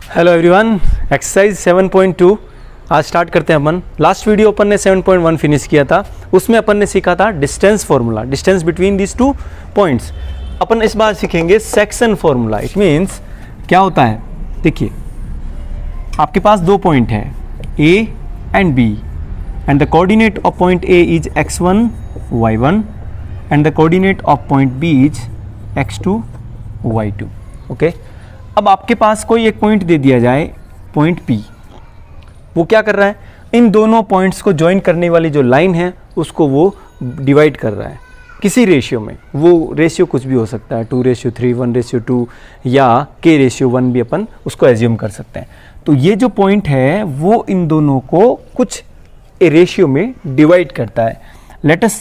Hello everyone, exercise 7.2 आज start करते हैं अपन। लास्ट वीडियो अपन ने 7.1 फिनिश किया था, उसमें अपन ने सीखा था distance formula, distance between this two points. अपन इस बार सीखेंगे सेक्शन फॉर्मूला। इट मीन्स क्या होता है, देखिए आपके पास दो पॉइंट है A and B and the coordinate of point A is x1 y1 and the coordinate of point B is x2 y2। Okay, अब आपके पास कोई एक पॉइंट दे दिया जाए, पॉइंट P। वो क्या कर रहा है, इन दोनों पॉइंट्स को ज्वाइन करने वाली जो लाइन है उसको वो डिवाइड कर रहा है किसी रेशियो में। वो रेशियो कुछ भी हो सकता है, 2:3, 1:2 या k:1 भी अपन उसको एज्यूम कर सकते हैं। तो ये जो पॉइंट है वो इन दोनों को कुछ रेशियो में डिवाइड करता है। Let us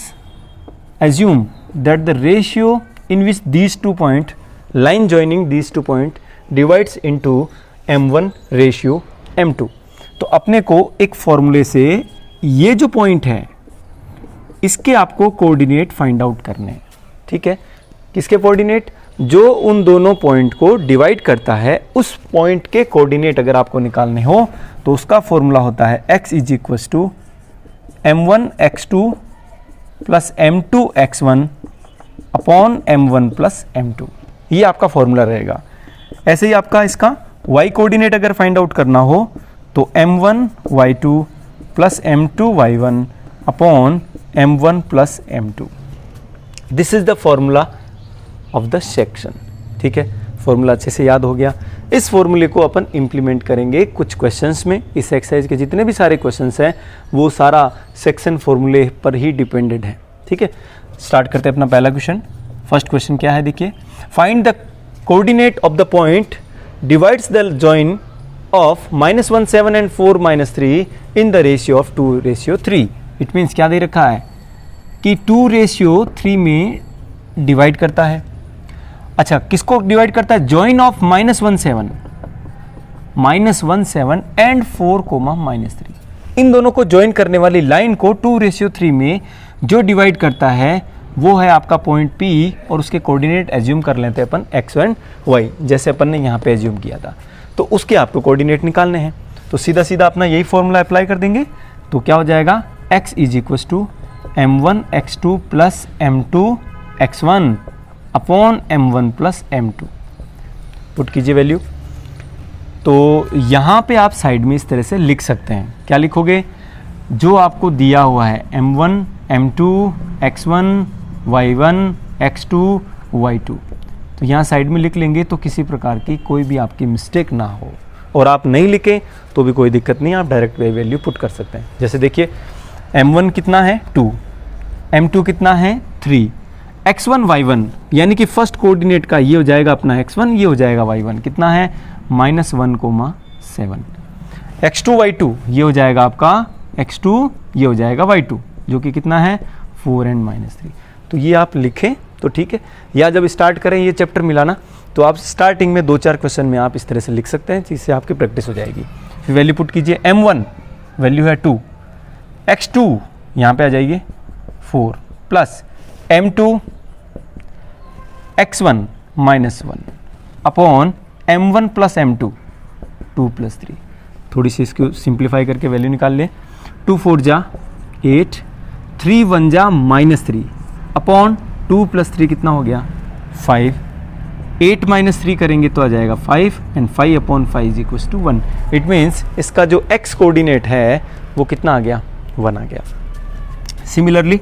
assume that the ratio in which these two point, line joining these two point divides into m1 ratio m2। तो अपने को एक फॉर्मूले से ये जो पॉइंट है इसके आपको कोऑर्डिनेट फाइंड आउट करने हैं। ठीक है, किसके कोऑर्डिनेट, जो उन दोनों पॉइंट को डिवाइड करता है उस पॉइंट के कोऑर्डिनेट अगर आपको निकालने हो तो उसका फॉर्मूला होता है x is equal to m1 x2 plus m2 x1 upon m1 plus m2। ये आपका फॉर्मूला रहेगा। ऐसे ही आपका इसका y कोऑर्डिनेट अगर फाइंड आउट करना हो तो m1 y2 plus m2 y1 upon m1 plus m2। This is the formula of the section. ठीक है, फॉर्मूला अच्छे से याद हो गया। इस फॉर्मूले को अपन इंप्लीमेंट करेंगे कुछ क्वेश्चंस में। इस एक्सरसाइज के जितने भी सारे क्वेश्चंस हैं वो सारा सेक्शन फॉर्मूले पर ही डिपेंडेड है। ठीक है, स्टार्ट करते हैं अपना पहला क्वेश्चन। फर्स्ट क्वेश्चन क्या है, देखिए, find the coordinate of the point divides the join of -1 7 and 4 3 in the ratio of 2:3। It means क्या दे रखा है कि 2:3 में डिवाइड करता है। अच्छा, किसको डिवाइड करता है, जॉइन ऑफ -1 7 एंड 4 -3। इन दोनों को ज्वाइन करने वाली लाइन को 2:3 में जो डिवाइड करता है वो है आपका पॉइंट P, और उसके कोऑर्डिनेट एज्यूम कर लेते हैं अपन x एंड y, जैसे अपन ने यहाँ पे एज्यूम किया था। तो उसके आपको कोऑर्डिनेट निकालने हैं, तो सीधा सीधा अपना यही फॉर्मूला अप्लाई कर देंगे। तो क्या हो जाएगा, x is equal to m1 x2 plus m2 x1 upon m1 plus m2। Put कीजिए वैल्यू। तो यहाँ पे आप साइड में इस तरह से लिख सकते हैं। क्या लिखोगे, जो आपको दिया हुआ है m1 m2 x1 y1 x2 y2, तो यहाँ साइड में लिख लेंगे तो किसी प्रकार की कोई भी आपकी मिस्टेक ना हो। और आप नहीं लिखें तो भी कोई दिक्कत नहीं, आप डायरेक्ट वैल्यू पुट कर सकते हैं। जैसे देखिए m1 कितना है 2, m2 कितना है 3, x1 y1 यानी कि फर्स्ट कोऑर्डिनेट का ये हो जाएगा अपना x1, ये हो जाएगा y1 कितना है -1 7, x2 y2 ये हो जाएगा आपका x2, ये हो जाएगा y2 जो कि कितना है 4 एंड -3। तो ये आप लिखें तो ठीक है, या जब स्टार्ट करें ये चैप्टर मिलाना तो आप स्टार्टिंग में 2-4 क्वेश्चन में आप इस तरह से लिख सकते हैं, जिससे आपकी प्रैक्टिस हो जाएगी। फिर वैल्यू पुट कीजिए, m1 वैल्यू है 2, x2 यहाँ पे आ जाइए 4 plus m2 x1 -1 upon m1 plus m2 2 + 3। थोड़ी सी इसको सिंप्लीफाई करके वैल्यू निकाल लें। 2 4 जा 8, 3 1 जा -3 अपॉन 2 + 3 कितना हो गया 5। 8 - 3 करेंगे तो आ जाएगा 5 एंड 5 अपॉन 5 = 1। इट मीन्स इसका जो x कोऑर्डिनेट है वो कितना आ गया, 1 आ गया। Similarly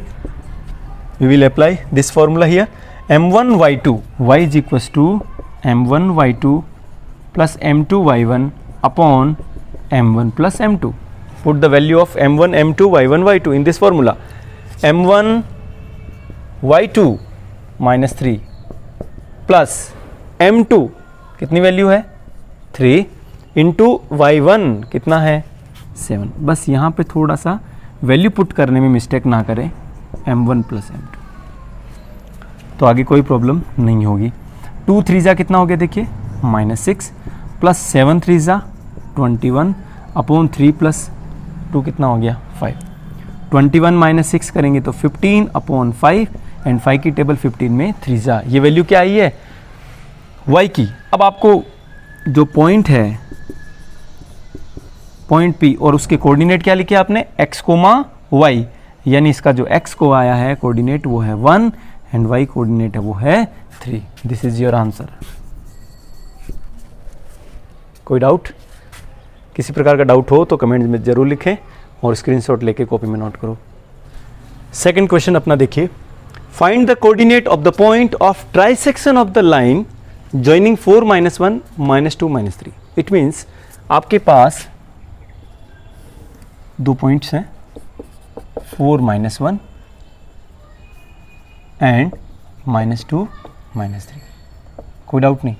we will apply this formula here, m1 y2 y is equal to m1 y2 plus m2 y1 upon m1 plus m2। Put the value of m1 m2 y1 y2 in this formula। m1 y2 -3 plus m2 कितनी value है 3 into y1 कितना है 7। बस यहाँ पे थोड़ा सा value put करने में मिस्टेक ना करें, m1 प्लस m2, तो आगे कोई प्रॉब्लम नहीं होगी। 2 3 जा कितना हो गया, देखिए -6 प्लस 7 3 जा 21 अपॉन 3 + 2 कितना हो गया 5। 21 - 6 करेंगे तो 15 अपॉन 5 एंड 5 की टेबल 15 में 3 जा, ये वैल्यू क्या आई है y की। अब आपको जो पॉइंट है पॉइंट P और उसके कोऑर्डिनेट क्या लिखे आपने, x कोमा y, यानी इसका जो x को आया है कोऑर्डिनेट वो है 1 एंड y कोऑर्डिनेट है वो है 3. This is your answer. कोई डाउट? किसी प्रकार का डाउट हो तो कमेंट में जरूर लिखें और स्क्रीनशॉट लेके कॉपी में नोट करो. सेकंड क्वेश्चन अपना देखिए. Find the coordinate of the point of trisection of the line joining 4 -1 -2 -3. It means आपके पास दो पॉइंट्स हैं 4 -1 एंड -2 -3. कोई डाउट नहीं.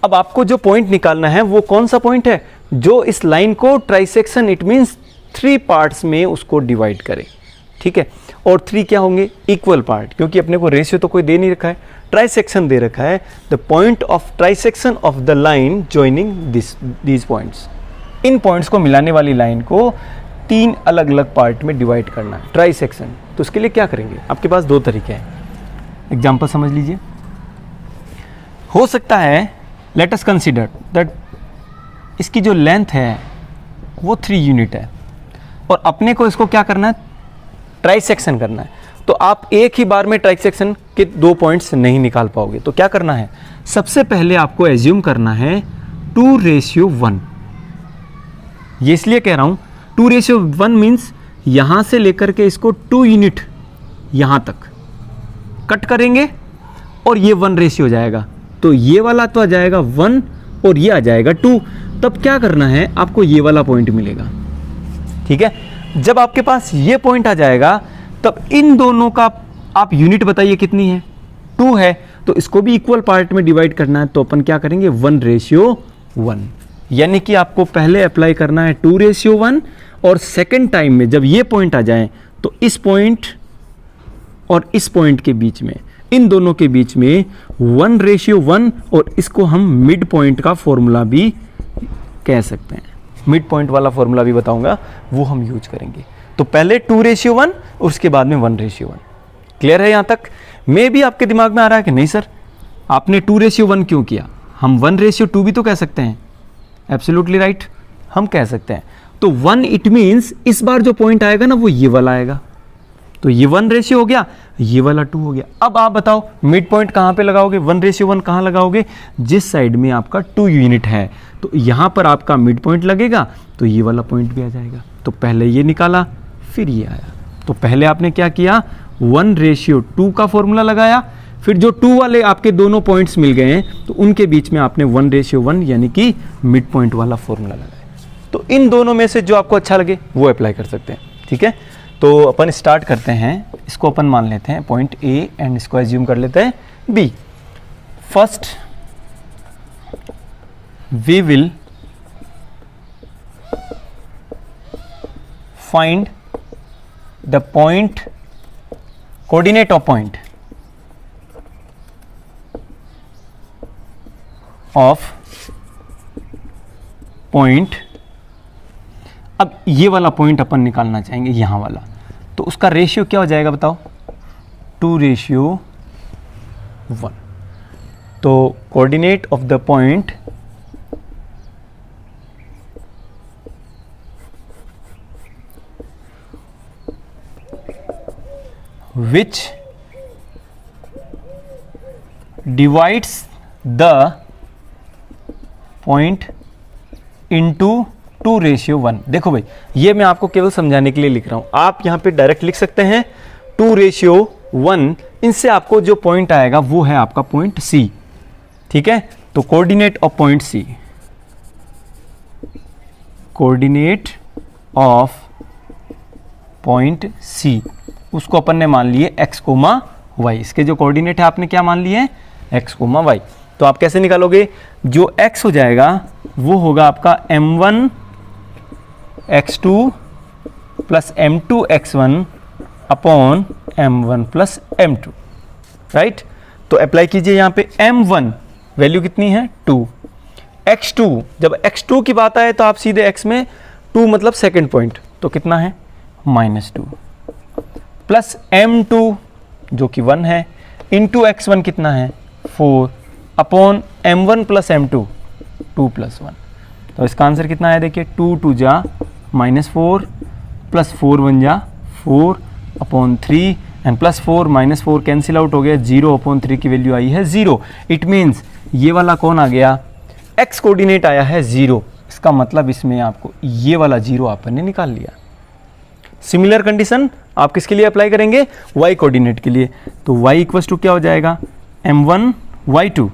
अब आपको जो पॉइंट निकालना है वो कौन सा पॉइंट है, जो इस लाइन को ट्राइसेक्शन इट मीन्स 3 पार्ट्स में उसको डिवाइड करे. ठीक है, और 3 क्या होंगे, इक्वल पार्ट, क्योंकि अपने को रेशियो तो कोई दे नहीं रखा है, ट्राइसेक्शन दे रखा है. The point of trisection of the line joining these points. In points को मिलाने वाली लाइन को 3 अलग अलग पार्ट में डिवाइड करना है, ट्राइसेक्शन. तो उसके लिए क्या करेंगे, आपके पास 2 तरीके हैं. एग्जाम्पल समझ लीजिए. हो सकता है, लेट अस कंसीडर दैट इसकी जो लेंथ है वो 3 यूनिट है और अपने को इसको क्या करना है, ट्राइसेक्शन करना है. तो आप एक ही बार में ट्राइसेक्शन के 2 पॉइंट्स नहीं निकाल पाओगे. तो क्या करना है, सबसे पहले आपको एज्यूम करना है 2:1. ये इसलिए कह रहा हूं 2:1 मीन्स यहां से लेकर के इसको 2 यूनिट यहां तक कट करेंगे और ये 1 हो जाएगा. तो ये वाला तो आ जाएगा 1 और ये आ जाएगा 2. तब क्या करना है, आपको ये वाला पॉइंट मिलेगा. ठीक है, जब आपके पास ये पॉइंट आ जाएगा तब इन दोनों का आप यूनिट बताइए कितनी है, 2 है. तो इसको भी इक्वल पार्ट में डिवाइड करना है. तो अपन क्या करेंगे, 1:1. यानी कि आपको पहले अप्लाई करना है 2:1 और सेकेंड टाइम में जब ये पॉइंट आ जाए तो इस पॉइंट और इस पॉइंट के बीच में, इन दोनों के बीच में 1:1, और इसको हम मिड पॉइंट का फॉर्मूला भी कह सकते हैं. मिड पॉइंट वाला फॉर्मूला भी बताऊंगा, वो हम यूज करेंगे. तो पहले 2:1 उसके बाद में 1:1. क्लियर है यहां तक? मे भी आपके दिमाग में आ रहा है कि नहीं सर आपने 2:1 क्यों किया, हम 1:2 भी तो कह सकते हैं. एब्सोल्युटली राइट, हम कह सकते हैं. तो 1 इट मीन्स इस बार जो पॉइंट आएगा ना वो ये वाला आएगा. तो ये 1 हो गया, ये वाला 2 हो गया. अब आप बताओ मिड पॉइंट कहां पे लगाओगे, 1:1 कहां लगाओगे, जिस साइड में आपका 2 यूनिट है. तो यहां पर आपका मिड पॉइंट लगेगा तो ये वाला पॉइंट भी आ जाएगा. तो पहले ये निकाला फिर ये आया. तो पहले आपने क्या किया, 1:2 का फॉर्मूला लगाया, फिर जो 2 वाले आपके दोनों पॉइंट्स मिल गए हैं तो उनके बीच में आपने 1:1 यानी कि मिड पॉइंट वाला फॉर्मूला लगाया. तो इन दोनों में से जो आपको अच्छा लगे वो अप्लाई कर सकते हैं. ठीक है, तो अपन स्टार्ट करते हैं. इसको अपन मान लेते हैं पॉइंट A एंड इसको एज्यूम कर लेते हैं B. First we will find the point, coordinate of point अब ये वाला पॉइंट अपन निकालना चाहेंगे, यहां वाला. तो उसका रेशियो क्या हो जाएगा बताओ, 2:1. तो coordinate of the point which divides the point into 2:1. देखो भाई, ये मैं आपको केवल समझाने के लिए लिख रहा हूं. आप यहां पे डायरेक्ट लिख सकते हैं 2:1. इनसे आपको जो पॉइंट आएगा वो है आपका पॉइंट C. ठीक है, तो coordinate of point C, coordinate of point C, उसको अपन ने मान लिए x, y. इसके जो कोऑर्डिनेट है आपने क्या मान लिए, x, y. तो आप कैसे निकालोगे, जो x हो जाएगा वो होगा आपका m1 x2 plus m2 x1 upon m1 plus m2. Right, तो अप्लाई कीजिए यहां पे. m1 वैल्यू कितनी है 2, x2 जब x2 की बात आए तो आप सीधे x में 2 मतलब सेकेंड पॉइंट, तो कितना है -2 प्लस m2 जो कि 1 है इंटू x1 कितना है 4 अपॉन m1 प्लस m2 2 + 1. तो इसका आंसर कितना आया देखिए, 2 2 जा -4 प्लस 4 1 जा 4/3 एंड +4 -4 कैंसिल आउट हो गया, 0/3 की वैल्यू आई है 0। इट मीन्स ये वाला कौन आ गया, x कोऑर्डिनेट आया है 0। इसका मतलब इसमें आपको ये वाला 0 आपने निकाल लिया। सिमिलर कंडीशन आप किसके लिए अप्लाई करेंगे, y कोऑर्डिनेट के लिए। तो y इक्वल टू क्या हो जाएगा, m1 y2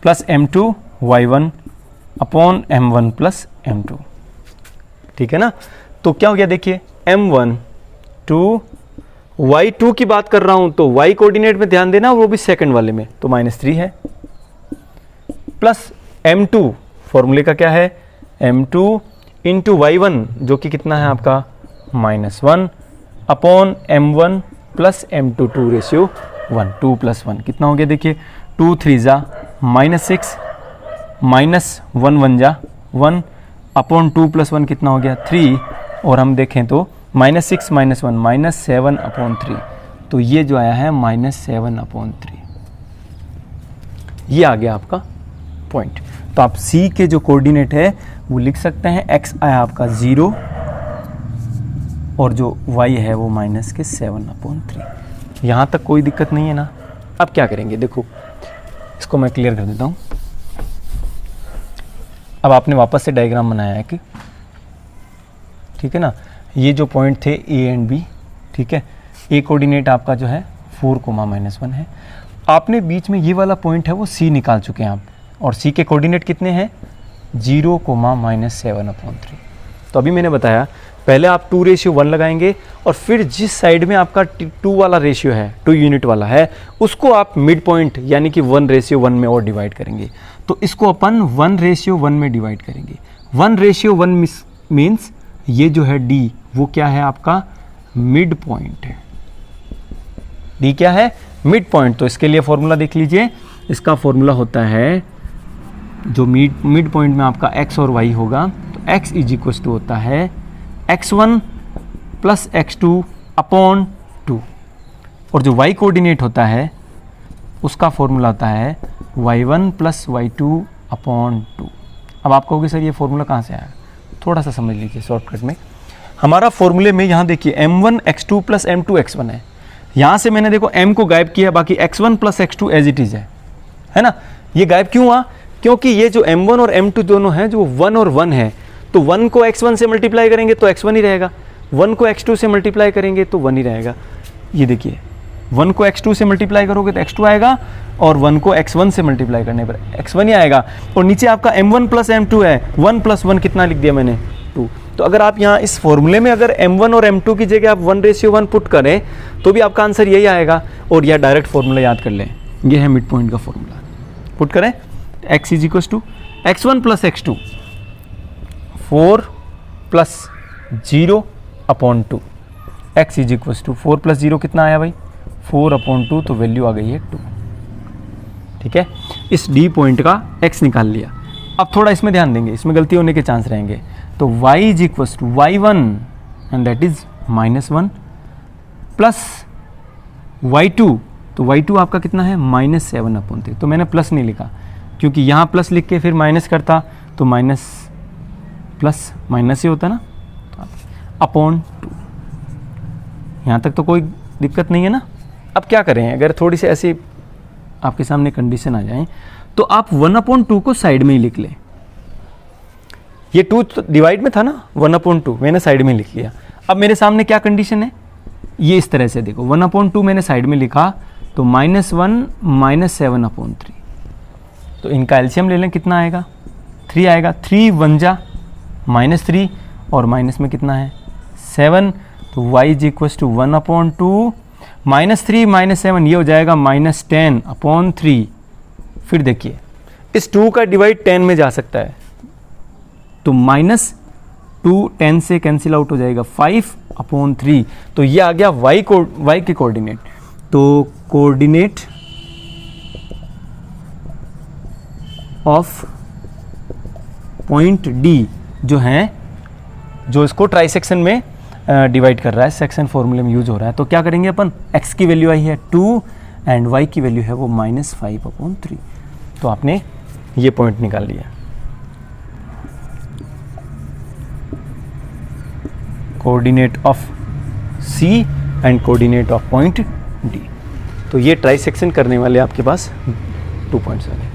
plus m2 y1 upon m1 plus m2। ठीक है ना। तो क्या हो गया देखिए, m1 2 y2 की बात कर रहा हूं तो y कोऑर्डिनेट में ध्यान देना, वो भी सेकंड वाले में, तो -3 है, प्लस m2 फॉर्मूले का क्या है, m2 इंटू y1 जो कि कितना है आपका -1 अपॉन m1 प्लस m2 2:1, 2 + 1 कितना हो गया देखिए, 2 3 जा -6 -1 1 जा 1 अपॉन 2 + 1 कितना हो गया 3, और हम देखें तो -6 -1 -7/3, तो ये जो आया है -7/3, ये आ गया आपका पॉइंट। तो आप C के जो कोऑर्डिनेट है वो लिख सकते हैं, x आया आपका 0 और जो y है वो -7/3। यहाँ तक कोई दिक्कत नहीं है ना। अब क्या करेंगे देखो, इसको मैं क्लियर कर देता हूँ। अब आपने वापस से डायग्राम बनाया है कि ठीक है ना, ये जो पॉइंट थे A एंड B, ठीक है, A कोऑर्डिनेट आपका जो है 4, -1 है। आपने बीच में ये वाला पॉइंट है वो C निकाल चुके हैं आप, और C के कोऑर्डिनेट कितने हैं 0, -7/3। तो अभी मैंने बताया पहले आप 2:1 लगाएंगे, और फिर जिस साइड में आपका 2 वाला रेशियो है, 2 यूनिट वाला है, उसको आप मिड पॉइंट यानी कि 1:1 में और डिवाइड करेंगे। तो इसको अपन 1:1 में डिवाइड करेंगे। 1:1 मीन्स ये जो है D वो क्या है आपका मिड पॉइंट है। D क्या है, मिड पॉइंट। तो इसके लिए फॉर्मूला देख लीजिए, इसका फॉर्मूला होता है जो मिड पॉइंट में आपका x और y होगा, तो x = होता है x1 प्लस x2 अपॉन 2, और जो y कोऑर्डिनेट होता है उसका फॉर्मूला होता है y1 प्लस y2 अपॉन 2। अब आप कहोगे सर ये फॉर्मूला कहाँ से आया, थोड़ा सा समझ लीजिए शॉर्टकट में। हमारा फॉर्मूले में यहाँ देखिए m1 x2 plus m2 x1 है, यहाँ से मैंने देखो m को गायब किया, बाकी x1 plus x2 as it is है ना। ये गायब क्यों हुआ, क्योंकि ये जो m1 और m2 दोनों हैं जो 1 और 1 है, तो 1 को x1 से मल्टीप्लाई करेंगे तो x1 ही रहेगा, 1 को x2 से मल्टीप्लाई करेंगे तो 1 ही रहेगा। ये देखिए 1 को x2 से मल्टीप्लाई करोगे तो x2 आएगा, और 1 को x1 से मल्टीप्लाई करने पर x1 ही आएगा। और नीचे आपका m1 प्लस m2 है, 1 + 1 कितना लिख दिया मैंने 2। तो अगर आप यहाँ इस फॉर्मूले में अगर m1 और m2 की जगह आप 1:1 पुट करें तो भी आपका आंसर यही आएगा। और यह डायरेक्ट फॉर्मूला याद कर लें, ये है मिड पॉइंट का फॉर्मूला। पुट करें x = x1 plus x2 4 + 0/2, x = 4 + 0 कितना आया भाई 4/2, तो वैल्यू आ गई है 2। ठीक है, इस D पॉइंट का x निकाल लिया। अब थोड़ा इसमें ध्यान देंगे, इसमें गलती होने के चांस रहेंगे। तो y = y1 and that is -1 plus y2, तो y2 आपका कितना है -7/3। तो मैंने प्लस नहीं लिखा क्योंकि यहाँ प्लस लिख के फिर माइनस करता तो माइनस प्लस माइनस ही होता ना, अपॉन 2। यहाँ तक तो कोई दिक्कत नहीं है ना। अब क्या करें, अगर थोड़ी सी ऐसी आपके सामने कंडीशन आ जाए तो आप 1/2 को साइड में ही लिख लें। ये 2 तो डिवाइड में था ना, 1/2 मैंने साइड में लिख लिया। अब मेरे सामने क्या कंडीशन है, ये इस तरह से देखो 1/2 मैंने साइड में लिखा तो -1 -7/3। तो इनका एलसीएम ले लें, कितना आएगा 3 आएगा। 3 1 जा -3 और माइनस में कितना है 7, तो y = 1/2 -3 -7 ये हो जाएगा -10/3। फिर देखिए इस 2 का डिवाइड 10 में जा सकता है, तो -2 10 से कैंसिल आउट हो जाएगा 5/3। तो ये आ गया y के कोऑर्डिनेट। तो कोऑर्डिनेट ऑफ पॉइंट D जो है, जो इसको ट्राइसेक्शन में डिवाइड कर रहा है, सेक्शन फॉर्मूले में यूज हो रहा है। तो क्या करेंगे अपन, x की वैल्यू आई है 2 एंड y की वैल्यू है वो -5/3। तो आपने ये पॉइंट निकाल लिया। Coordinate of C and coordinate of point D। तो ये ट्राइसेक्शन करने वाले आपके पास 2 पॉइंट्स आ गए।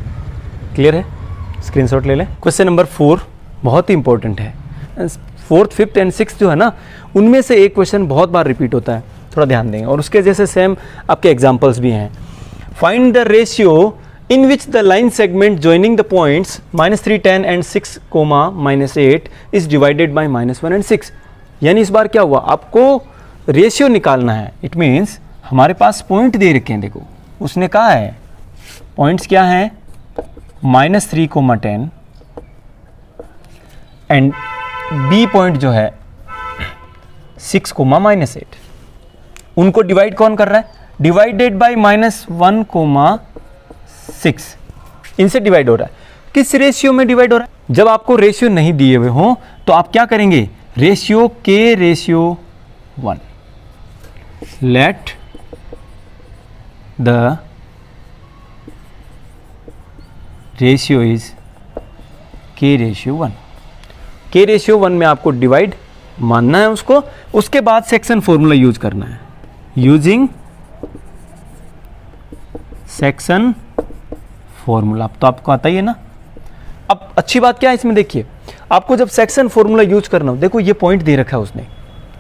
क्लियर है? स्क्रीनशॉट ले लें। क्वेश्चन नंबर 4 बहुत ही इंपॉर्टेंट है। 4th, 5th एंड 6th जो है ना, उनमें से एक क्वेश्चन बहुत बार रिपीट होता है, थोड़ा ध्यान देंगे। और उसके जैसे सेम आपके एग्जाम्पल्स भी हैं। Find the ratio in which the line segment joining the points -3, 10 and 6, -8 is divided by -1 and 6। यानी इस बार क्या हुआ, आपको रेशियो निकालना है। इट मीन्स हमारे पास पॉइंट दे रखे हैं, देखो उसने कहा है पॉइंट्स क्या हैं, -3, 10 एंड बी पॉइंट जो है 6, -8। उनको डिवाइड कौन कर रहा है, डिवाइडेड बाय -1, 6, इनसे डिवाइड हो रहा है। किस रेशियो में डिवाइड हो रहा है? जब आपको रेशियो नहीं दिए हुए हों तो आप क्या करेंगे, ratio K/1, let the ratio is K/1। K/1 में आपको डिवाइड मानना है उसको, उसके बाद सेक्शन फॉर्मूला यूज करना है, यूजिंग सेक्शन फॉर्मूला। तो आपको आता ही है ना। अब अच्छी बात क्या है इसमें, देखिए आपको जब सेक्शन फॉर्मूला यूज करना हो, देखो ये पॉइंट दे रखा है उसने,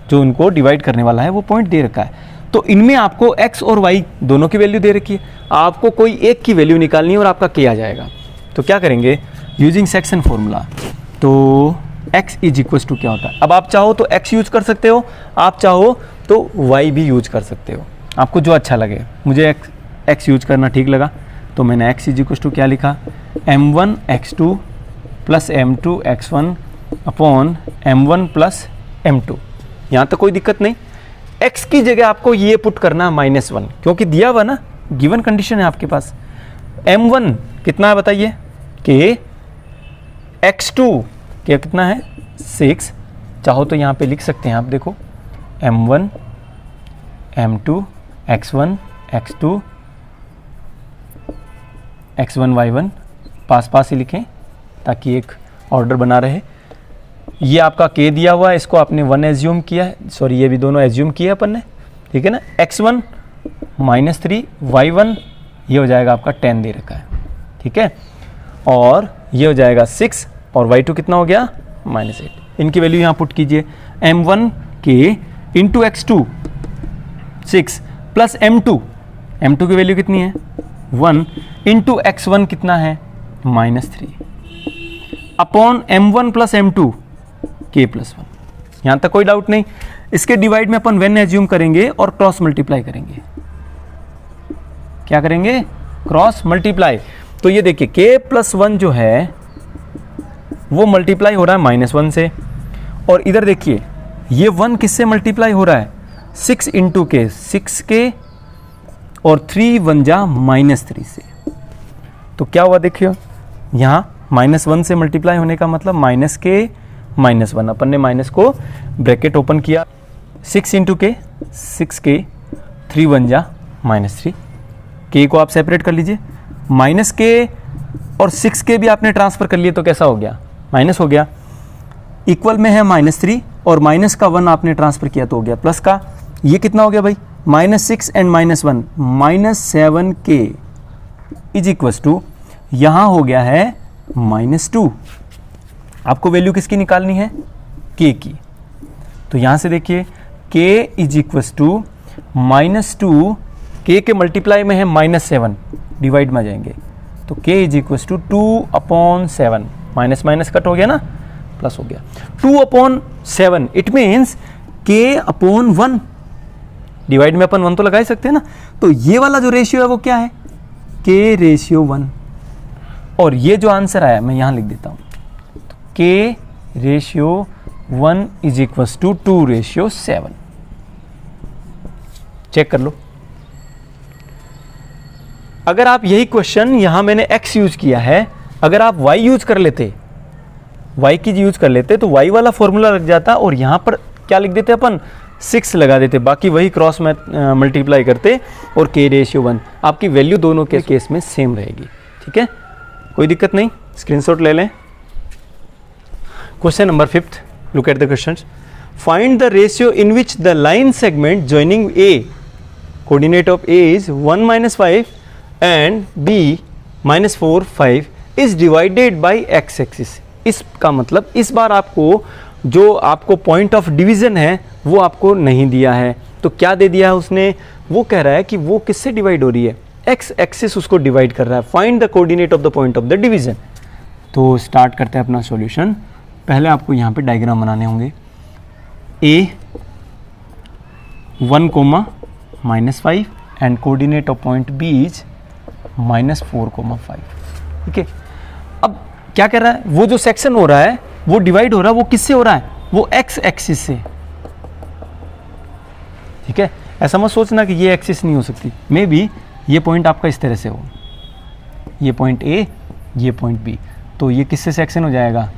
जो उनको डिवाइड करने वाला है वो पॉइंट दे रखा है। तो इनमें आपको x और y दोनों की वैल्यू दे रखी है, आपको कोई एक की वैल्यू निकालनी है और आपका k आ जाएगा। तो क्या करेंगे, यूजिंग सेक्शन फॉर्मूला। तो x इज इक्वल टू क्या होता है, अब आप चाहो तो x यूज कर सकते हो, आप चाहो तो y भी यूज कर सकते हो, आपको जो अच्छा लगे। मुझे x यूज करना ठीक लगा, तो मैंने x इज इक्वल टू क्या लिखा, m1 x2 plus m2 x1 upon m1 plus m2। यहाँ तक कोई दिक्कत नहीं। x की जगह आपको ये पुट करना -1, क्योंकि दिया हुआ ना, गिवन कंडीशन है आपके पास। m1 कितना है बताइए, k, x2 क्या कितना है 6, चाहो तो यहाँ पे लिख सकते हैं आप, देखो m1 m2 x1 x2 x1 y1, पास पास ही लिखें ताकि एक ऑर्डर बना रहे। ये आपका k दिया हुआ है, इसको आपने 1 एज्यूम किया है, सॉरी ये भी दोनों एज्यूम किया अपन ने, ठीक है ना। x1 -3 y1 ये हो जाएगा आपका 10 दे रखा है, ठीक है। और ये हो जाएगा 6 और y2 कितना हो गया -8। इनकी वैल्यू यहाँ पुट कीजिए, m1 k into x2 6 plus m2 की वैल्यू कितनी है 1 इंटू x1 कितना है -3 upon m1 plus m2 k+1। यहाँ तक कोई डाउट नहीं। इसके डिवाइड में अपन वेन एज्यूम करेंगे और क्रॉस मल्टीप्लाई करेंगे। क्या करेंगे, क्रॉस मल्टीप्लाई। तो ये देखिए k+1 जो है वो मल्टीप्लाई हो रहा है -1 से, और इधर देखिए ये 1 किससे मल्टीप्लाई हो रहा है, 6 इंटू के 6k और 3 1 जा -3 से। तो क्या हुआ देखिए, यहाँ -1 से मल्टीप्लाई होने का मतलब -k -1, अपन ने माइनस को ब्रैकेट ओपन किया, 6 इंटू के 6k 3 1 जा -3, k को आप सेपरेट कर लीजिए, -k और 6k भी आपने ट्रांसफर कर लिए तो कैसा हो गया, माइनस हो गया। इक्वल में है -3 और माइनस का 1 आपने ट्रांसफर किया तो हो गया प्लस का। ये कितना हो गया भाई, -6 and -1 -7k is equal to, यहाँ हो गया है -2। आपको वैल्यू किसकी निकालनी है, k की। तो यहाँ से देखिए k is equal to -2, k के मल्टीप्लाई में है -7, डिवाइड में जाएंगे तो k is equal to 2/7, minus minus cut हो गया ना, प्लस हो गया 2/7। इट मीन्स k/1, डिवाइड में अपन 1 तो लगा ही सकते हैं ना। तो ये वाला जो रेशियो है वो क्या है, k/1। और ये जो आंसर आया मैं यहां लिख देता हूं, k/1 is equal to 2/7। Check कर लो। अगर आप यही क्वेश्चन यहां मैंने x यूज किया है, अगर आप y यूज कर लेते, y की यूज कर लेते तो y वाला फॉर्मूला लग जाता और यहां पर क्या लिख देते अपन, 6 लगा देते, बाकी वही क्रॉस में मल्टीप्लाई करते और k/1। आपकी वैल्यू दोनों के केस में सेम रहेगी, ठीक है, कोई दिक्कत नहीं। स्क्रीनशॉट ले लें। Question number 5, look at the question. Find the ratio in which the line segment joining A, coordinate of A is 1 - 5 and B -4 5 is divided by x axis. इसका मतलब इस बार आपको जो आपको पॉइंट ऑफ डिवीजन है वो आपको नहीं दिया है, तो क्या दे दिया है उसने, वो कह रहा है कि वो किससे डिवाइड हो रही है, एक्स एक्सिस उसको डिवाइड कर रहा है। Find the coordinate of the point of the division. तो स्टार्ट करते हैं अपना सॉल्यूशन। पहले आपको यहाँ पे डायग्राम बनाने होंगे। A 1, -5 and coordinate of point B is -4, 5। ठीक है, अब क्या कर रहा है, वो जो सेक्शन हो रहा है वो डिवाइड हो रहा है, वो किससे हो रहा है, वो एक्स एक्सिस से। ठीक है, ऐसा मत सोचना कि ये एक्सिस नहीं हो सकती, मे बी ये पॉइंट आपका इस तरह से हो, ये पॉइंट ए, ये पॉइंट बी, तो ये किससे सेक्शन हो जाएगा,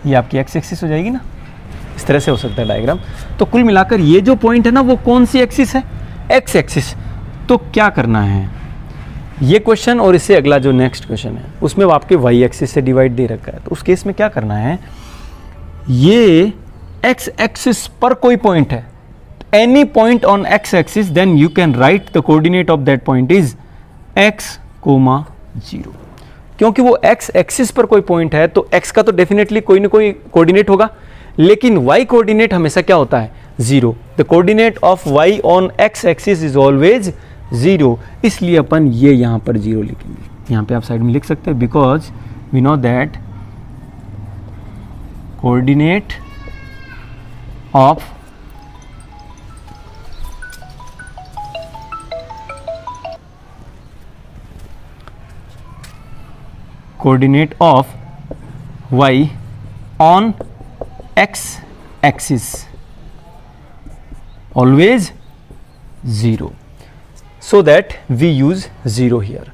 ये आपकी एक्स एक्सिस हो जाएगी ना, इस तरह से हो सकता है डायग्राम। तो कुल मिलाकर ये जो पॉइंट है ना वो कौन सी एक्सिस है, एक्स एक्सिस। तो क्या करना है, ये क्वेश्चन और इससे अगला जो नेक्स्ट क्वेश्चन है उसमें वो आपके वाई एक्सिस से डिवाइड दे रखा है, तो उस केस में क्या करना है, ये एक्स एक्सिस पर कोई पॉइंट है, any point on x axis, then you can write the coordinate of that point is x, 0। क्योंकि वो x एक्सिस पर कोई पॉइंट है तो x का तो डेफिनेटली कोई ना कोई कोऑर्डिनेट होगा, लेकिन y कोऑर्डिनेट हमेशा क्या होता है, 0। The coordinate of y on x axis is always 0, इसलिए अपन ये यहाँ पर 0 लिखेंगे। यहाँ पे आप साइड में लिख सकते हैं, because we know that coordinate of coordinate of y on x axis always 0, so that we use 0 here।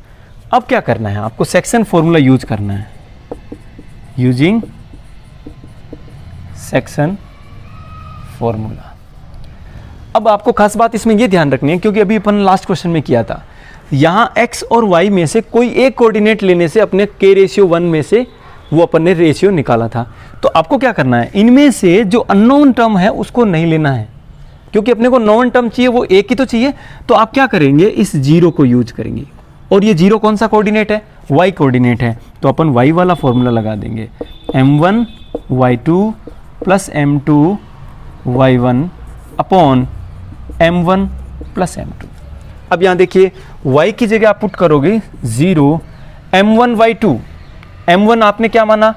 अब क्या करना है, आपको सेक्शन फॉर्मूला यूज करना है, यूजिंग सेक्शन फॉर्मूला। अब आपको खास बात इसमें यह ध्यान रखनी है, क्योंकि अभी अपन लास्ट क्वेश्चन में किया था, यहाँ x और y में से कोई एक कोऑर्डिनेट लेने से अपने k रेशियो 1 में से वो अपन ने रेशियो निकाला था। तो आपको क्या करना है, इनमें से जो अननोन टर्म है उसको नहीं लेना है, क्योंकि अपने को नोन टर्म चाहिए, वो एक ही तो चाहिए। तो आप क्या करेंगे, इस 0 को यूज करेंगे, और ये 0 कौन सा कोऑर्डिनेट है, y कोऑर्डिनेट है, तो अपन y वाला फॉर्मूला लगा देंगे, m1 y2 plus m2 y1 upon m1 plus m2। अब यहाँ देखिए y की जगह आप पुट करोगे 0 m1 y2, m1 आपने क्या माना,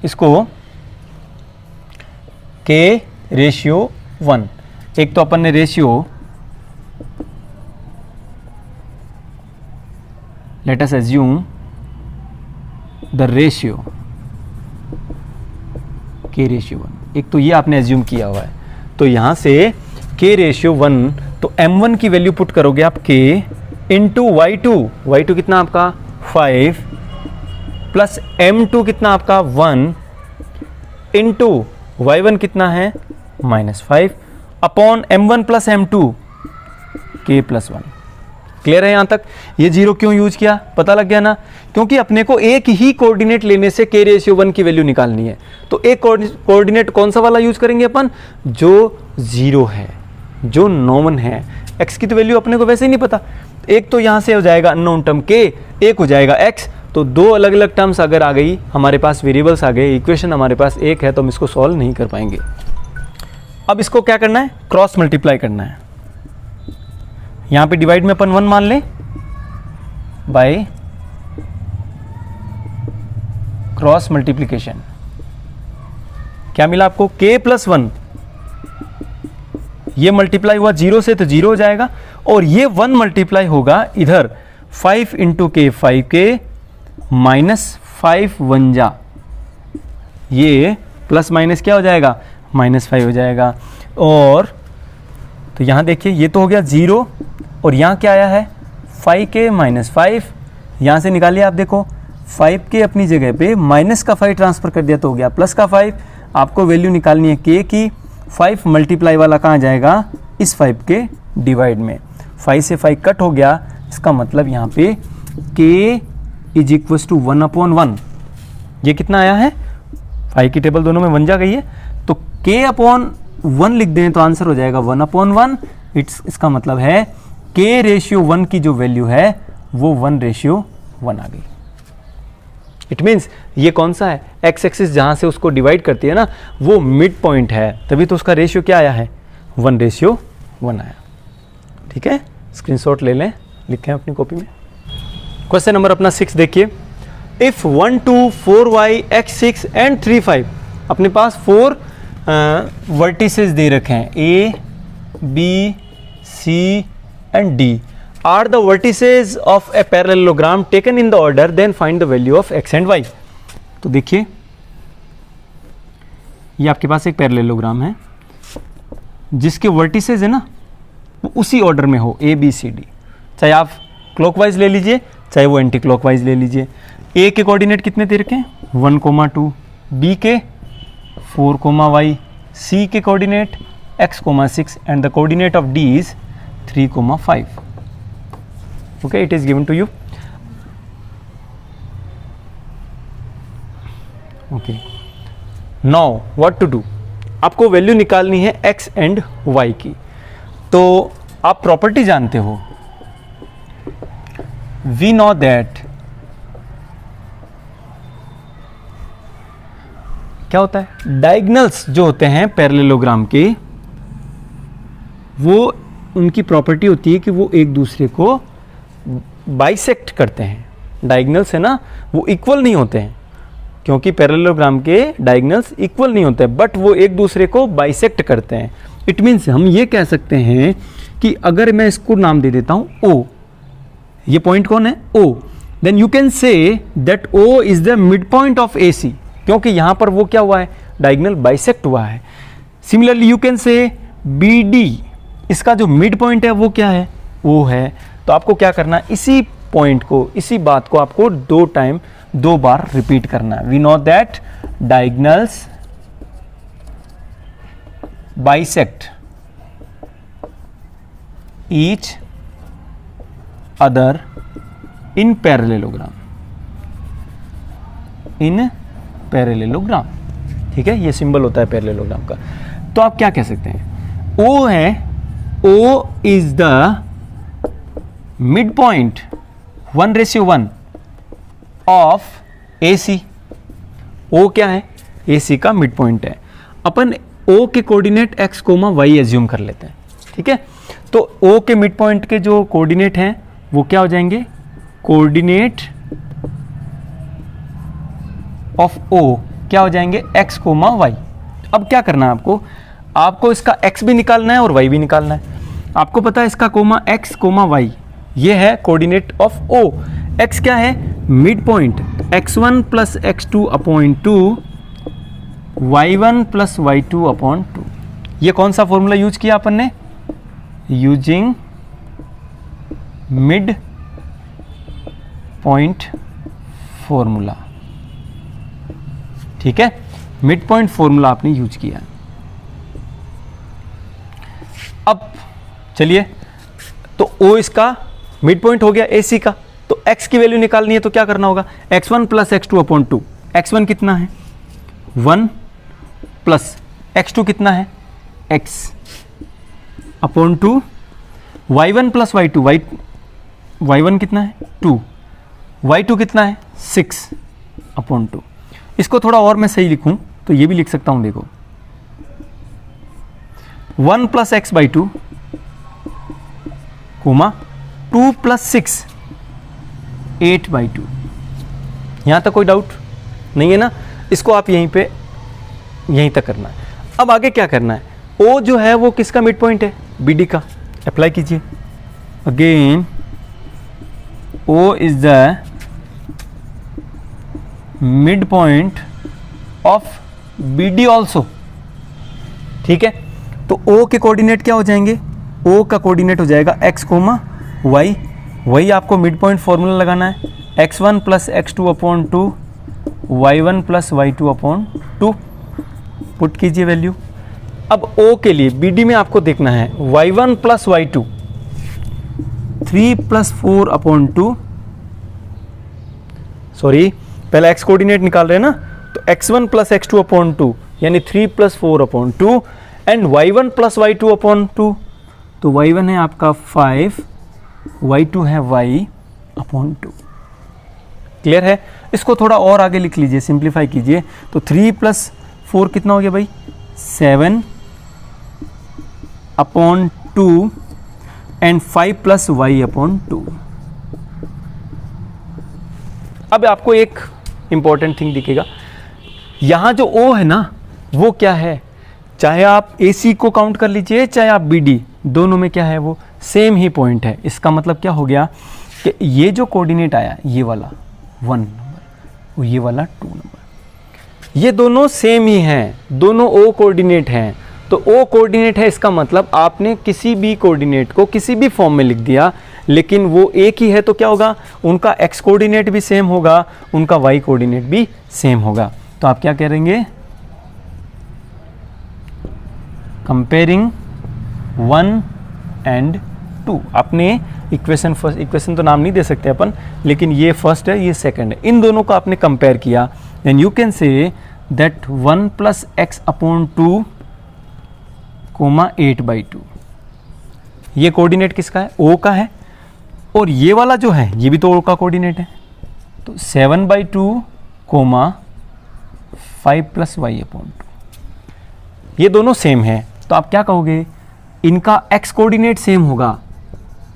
इसको k रेशियो 1, एक तो अपन ने ratio, let us assume the ratio k ratio 1, एक तो ये आपने एज्यूम किया हुआ है, तो यहां से k रेशियो 1, तो m1 की वैल्यू पुट करोगे आप k इंटू y2 कितना आपका 5 प्लस m2 कितना आपका 1 इंटू y1 कितना है -5 upon m1 plus m2 k plus 1। Clear है यहाँ तक, ये 0 क्यों यूज किया, पता लग गया ना, क्योंकि अपने को एक ही कोऑर्डिनेट लेने से k रेशियो 1 की वैल्यू निकालनी है। तो एक कोऑर्डिनेट कौन सा वाला यूज करेंगे अपन, जो 0 है, जो नॉन है। x की तो वैल्यू अपने को वैसे ही नहीं पता, एक तो यहाँ से हो जाएगा अननोन टर्म k, एक हो जाएगा x, तो दो अलग अलग टर्म्स अगर आ गई, हमारे पास वेरिएबल्स आ गए, इक्वेशन हमारे पास एक है, तो हम इसको सॉल्व नहीं कर पाएंगे। अब इसको क्या करना है, क्रॉस मल्टीप्लाई करना है। यहाँ पे डिवाइड में अपन 1 मान लें बाय क्रॉस मल्टीप्लीकेशन, क्या मिला आपको k प्लस 1, ये मल्टीप्लाई हुआ 0 से तो 0 हो जाएगा, और ये 1 मल्टीप्लाई होगा इधर 5 इंटू k 5k माइनस 5 1 जा, ये प्लस माइनस क्या हो जाएगा, -5 हो जाएगा। और तो यहाँ देखिए ये तो हो गया 0, और यहाँ क्या आया है 5k माइनस 5, यहाँ से निकालिए आप देखो 5k अपनी जगह पे माइनस का 5 ट्रांसफर कर दिया तो हो गया प्लस का 5। आपको वैल्यू निकालनी है k की, 5 मल्टीप्लाई वाला कहाँ जाएगा, इस 5 के डिवाइड में, 5 से 5 कट हो गया, इसका मतलब यहाँ पे k इज इक्वल टू 1/1, ये कितना आया है फाई की टेबल दोनों में 1 जा गई है, तो k अपॉन 1 लिख दें तो आंसर हो जाएगा 1 अपॉन 1। इसका मतलब है k रेशियो 1 की जो वैल्यू है वो 1 रेशियो 1 आ गई। इट मीन्स ये कौन सा है, एक्स एक्सिस जहाँ से उसको डिवाइड करती है ना वो मिड पॉइंट है, तभी तो उसका रेशियो क्या आया है 1 रेशियो 1 आया। ठीक है, स्क्रीनशॉट ले लें, लिखें अपनी कॉपी में। क्वेश्चन नंबर अपना 6 देखिए। इफ 1 2 4 y x 6 एंड 3 5, अपने पास 4 वर्टिसेस दे रखे हैं a b c and d are the vertices of a parallelogram taken in the order, then find the value of x and y। तो देखिए ये आपके पास एक पैरेललोग्राम है जिसके वर्टिसेस है ना वो उसी ऑर्डर में हो a b c d, चाहे आप क्लॉकवाइज ले लीजिए चाहे वो एंटी क्लॉकवाइज ले लीजिए। a के कोऑर्डिनेट कितने दे रखे हैं 1, 2, b के 4, y, c के coordinate x, 6 and the coordinate of d is 3, 5। okay, it is given to you। okay, now what to do, आपको वैल्यू निकालनी है x एंड y की। तो आप प्रॉपर्टी जानते हो, we know that क्या होता है, डायगोनल्स जो होते हैं पैरेललोग्राम के वो उनकी प्रॉपर्टी होती है कि वो एक दूसरे को बाइसेक्ट करते हैं। डायगोनल्स है ना वो इक्वल नहीं होते हैं, क्योंकि पैरेललोग्राम के डायगोनल्स इक्वल नहीं होते, बट वो एक दूसरे को बाइसेक्ट करते हैं। इट मीन्स हम ये कह सकते हैं कि अगर मैं इसको नाम दे देता हूं O, ये पॉइंट कौन है O, then you can say that O is the mid point of AC, क्योंकि यहां पर वो क्या हुआ है डायगोनल बाइसेक्ट हुआ है। सिमिलरली यू कैन से BD, इसका जो मिड पॉइंट है वो क्या है O है। तो आपको क्या करना है, इसी पॉइंट को, इसी बात को आपको दो बार रिपीट करना है। We know that diagonals bisect each other in parallelogram, in parallelogram. ठीक है, ये सिंबल होता है पैरेललोग्राम का। तो आप क्या कह सकते हैं, O है, O is the mid point 1:1 of AC। O क्या है, AC का मिड पॉइंट है। अपन O के कोऑर्डिनेट x, y एज्यूम कर लेते हैं। ठीक है, तो O के मिड पॉइंट के जो कोऑर्डिनेट हैं वो क्या हो जाएंगे, कोऑर्डिनेट ऑफ O क्या हो जाएंगे x, y। अब क्या करना है आपको इसका x भी निकालना है और y भी निकालना है। आपको पता है इसका x, y ये है कोऑर्डिनेट ऑफ O। x क्या है, mid point, x1 plus x2 upon 2, y1 plus y2 upon 2। ये कौन सा फॉर्मूला यूज किया अपन ने, यूजिंग मिड पॉइंट फॉर्मूला। ठीक है, मिड पॉइंट फॉर्मूला आपने यूज किया। अब चलिए, तो O इसका मिड पॉइंट हो गया AC का, तो x की वैल्यू निकालनी है तो क्या करना होगा, x1 plus x2 upon 2। x1 कितना है 1 प्लस x2 कितना है x upon 2, y1 plus y2, y1 कितना है 2, y2 कितना है 6 अपॉन 2। इसको थोड़ा और मैं सही लिखूं तो ये भी लिख सकता हूं, देखो 1 plus x by 2 comma 2 plus 6 8 by 2। यहां तक कोई डाउट नहीं है ना, इसको आप यहीं तक करना है। अब आगे क्या करना है, O जो है वो किसका मिड पॉइंट है, BD का। अप्लाई कीजिए again, O is the mid point of BD also. ठीक है, तो O के कोऑर्डिनेट क्या हो जाएंगे, O का कोऑर्डिनेट हो जाएगा x, y। वही आपको मिड पॉइंट फॉर्मूला लगाना है, x1 plus x2 upon 2, y1 plus y2 upon 2। Put कीजिए वैल्यू। अब O के लिए BD में आपको देखना है y1 plus y2 3 plus 4 upon 2, sorry पहले x कोऑर्डिनेट निकाल रहे हैं ना, तो x1 प्लस x2 अपॉन 2 यानी 3 plus 4 upon 2 and y1 plus y2 upon 2, तो y1 है आपका 5, y2 है y अपॉन 2। क्लियर है? इसको थोड़ा और आगे लिख लीजिए, सिंप्लीफाई कीजिए, तो 3 प्लस 4 कितना हो गया भाई? 7 upon 2 and 5 plus y upon 2। अब आपको एक इंपॉर्टेंट थिंग दिखेगा, यहां जो O है ना वो क्या है, चाहे आप AC को काउंट कर लीजिए चाहे आप BD, दोनों में क्या है वो सेम ही पॉइंट है। इसका मतलब क्या हो गया कि ये जो कोऑर्डिनेट आया ये वाला 1 नंबर और ये वाला 2 नंबर, ये दोनों सेम ही हैं, दोनों O कोऑर्डिनेट हैं। तो O कोऑर्डिनेट है, इसका मतलब आपने किसी भी कोऑर्डिनेट को किसी भी फॉर्म में लिख दिया, लेकिन वो एक ही है, तो क्या होगा, उनका x कोऑर्डिनेट भी सेम होगा, उनका y कोऑर्डिनेट भी सेम होगा। तो आप क्या करेंगे, कंपेयरिंग 1 एंड 2। आपने इक्वेशन फर्स्ट, इक्वेशन तो नाम नहीं दे सकते अपन, लेकिन ये फर्स्ट है ये सेकंड है, इन दोनों को आपने कंपेयर किया, then you can say that 1 plus x upon 2 comma 8/2। ये कोऑर्डिनेट किसका है? O का है। और ये वाला जो है ये भी तो O का कोऑर्डिनेट है, तो 7/2 कोमा 5 प्लस y अपॉन 2, ये दोनों सेम है। तो आप क्या कहोगे, इनका x कोऑर्डिनेट सेम होगा,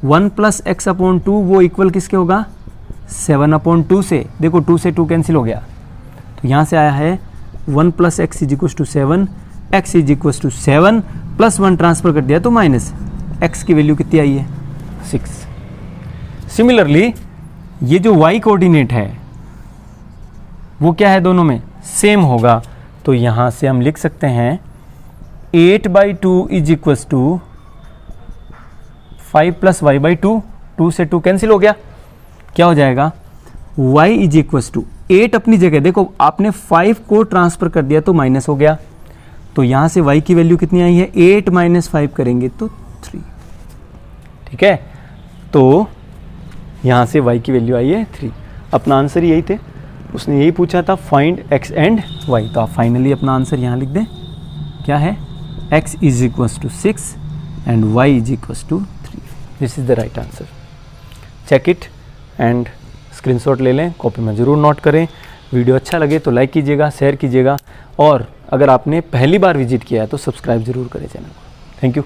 1 प्लस x अपॉन 2 वो इक्वल किसके होगा, 7 अपॉन 2 से। देखो 2 से 2 कैंसिल हो गया, तो यहाँ से आया है 1 plus x is equal to 7, x is equal to 7 plus 1 transfer कर दिया तो माइनस, x की वैल्यू कितनी आई है, 6। सिमिलरली ये जो y कोऑर्डिनेट है वो क्या है, दोनों में सेम होगा, तो यहाँ से हम लिख सकते हैं 8/2 is equal to 5 plus y/2, 2 से 2 कैंसिल हो गया, क्या हो जाएगा, y इज इक्वल टू 8 अपनी जगह, देखो आपने 5 को ट्रांसफर कर दिया तो माइनस हो गया, तो यहाँ से y की वैल्यू कितनी आई है, 8 माइनस 5 करेंगे तो 3। ठीक है, तो यहाँ से y की वैल्यू आई है 3। अपना आंसर यही थे, उसने यही पूछा था फाइंड x एंड y, तो आप फाइनली अपना आंसर यहाँ लिख दें, क्या है, x is equal to 6 and y is equal to 3। This is the right answer. Check it and screenshot ले लें, कॉपी में ज़रूर नोट करें। वीडियो अच्छा लगे तो लाइक कीजिएगा, शेयर कीजिएगा, और अगर आपने पहली बार विजिट किया है तो सब्सक्राइब ज़रूर करें चैनल को। Thank you.